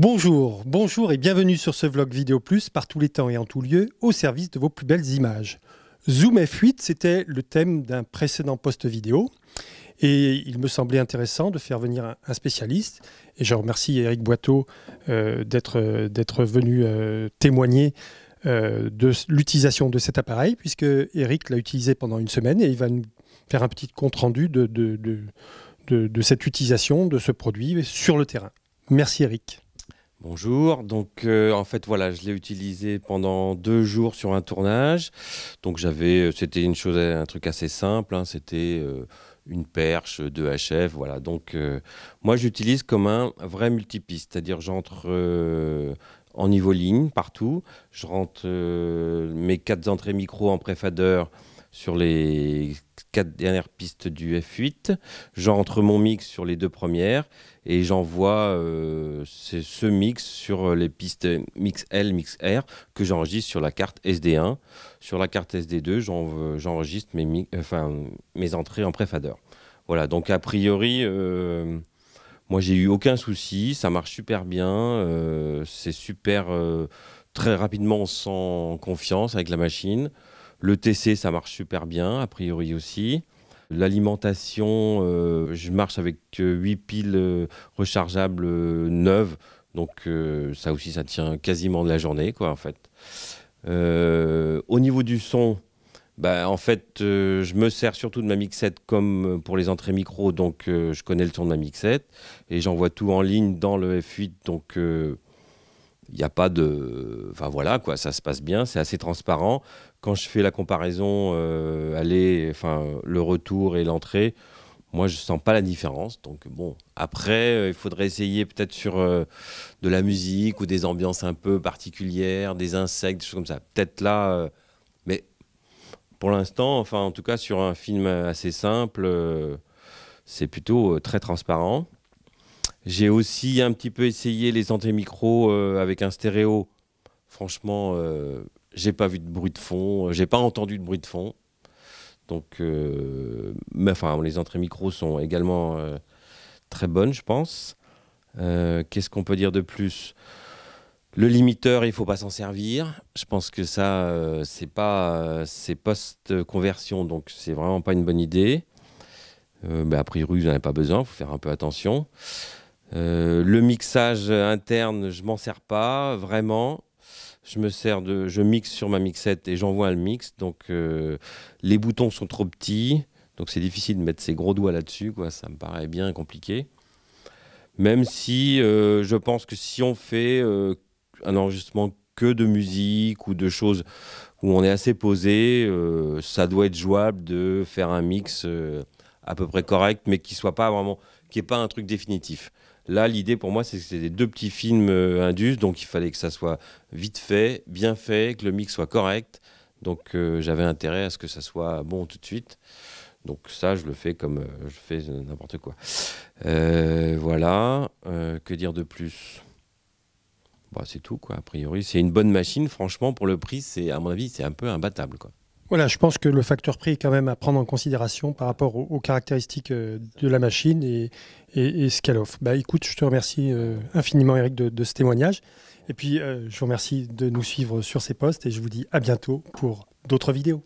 Bonjour et bienvenue sur ce vlog Vidéo Plus par tous les temps et en tout lieu au service de vos plus belles images. Zoom F8, c'était le thème d'un précédent post vidéo et il me semblait intéressant de faire venir un spécialiste et je remercie Eric Boiteau d'être venu témoigner de l'utilisation de cet appareil puisque Eric l'a utilisé pendant une semaine et il va nous faire un petit compte rendu de cette utilisation de ce produit sur le terrain. Merci Eric. Bonjour, donc en fait voilà, je l'ai utilisé pendant 2 jours sur un tournage. Donc c'était un truc assez simple, hein, c'était une perche, 2 HF, voilà. Donc moi j'utilise comme un vrai multipiste, c'est-à-dire j'entre en niveau ligne partout, je rentre mes 4 entrées micro en préfader sur les 4 dernières pistes du F8, j'entre mon mix sur les 2 premières et j'envoie ce mix sur les pistes mix L, mix R que j'enregistre sur la carte SD1. Sur la carte SD2, j'enregistre mes entrées en préfader. Voilà, donc a priori, moi j'ai eu aucun souci, ça marche super bien, c'est super, très rapidement on se sent confiance avec la machine. Le TC, ça marche super bien, a priori aussi. L'alimentation, je marche avec 8 piles rechargeables neuves. Donc ça aussi, ça tient quasiment de la journée, quoi, en fait. Au niveau du son, en fait, je me sers surtout de ma mixette comme pour les entrées micro. Donc je connais le son de ma mixette. Et j'envoie tout en ligne dans le F8. Donc il n'y a pas de... Enfin voilà, quoi, ça se passe bien, c'est assez transparent. Quand je fais la comparaison, le retour et l'entrée, moi je ne sens pas la différence. Donc bon, après, il faudrait essayer peut-être sur de la musique ou des ambiances un peu particulières, des insectes, des choses comme ça. Peut-être là, mais pour l'instant, enfin en tout cas sur un film assez simple, c'est plutôt très transparent. J'ai aussi un petit peu essayé les entrées micro avec un stéréo. Franchement, j'ai pas vu de bruit de fond, j'ai pas entendu de bruit de fond. Donc, les entrées micro sont également très bonnes, je pense. Qu'est-ce qu'on peut dire de plus? Le limiteur, il faut pas s'en servir. Je pense que ça, c'est post-conversion, donc c'est vraiment pas une bonne idée. A priori, vous n'en avez pas besoin, il faut faire un peu attention. Le mixage interne, je m'en sers pas vraiment. Je mixe sur ma mixette et j'envoie le mix. Donc les boutons sont trop petits, donc c'est difficile de mettre ses gros doigts là-dessus, quoi. Ça me paraît bien compliqué. Même si je pense que si on fait un enregistrement que de musique ou de choses où on est assez posé, ça doit être jouable de faire un mix à peu près correct, mais qui soit pas vraiment, qui n'est pas un truc définitif. Là, l'idée pour moi, c'est que c'est des 2 petits films Indus, donc il fallait que ça soit vite fait, bien fait, que le mix soit correct. Donc j'avais intérêt à ce que ça soit bon tout de suite. Donc ça, je le fais comme je fais n'importe quoi. Voilà. Que dire de plus? C'est tout, quoi. A priori, c'est une bonne machine. Franchement, pour le prix, à mon avis, c'est un peu imbattable, quoi. Voilà, je pense que le facteur prix est quand même à prendre en considération par rapport aux caractéristiques de la machine et ce qu'elle offre. Écoute, je te remercie infiniment Eric de ce témoignage. Et puis, je vous remercie de nous suivre sur ces posts et je vous dis à bientôt pour d'autres vidéos.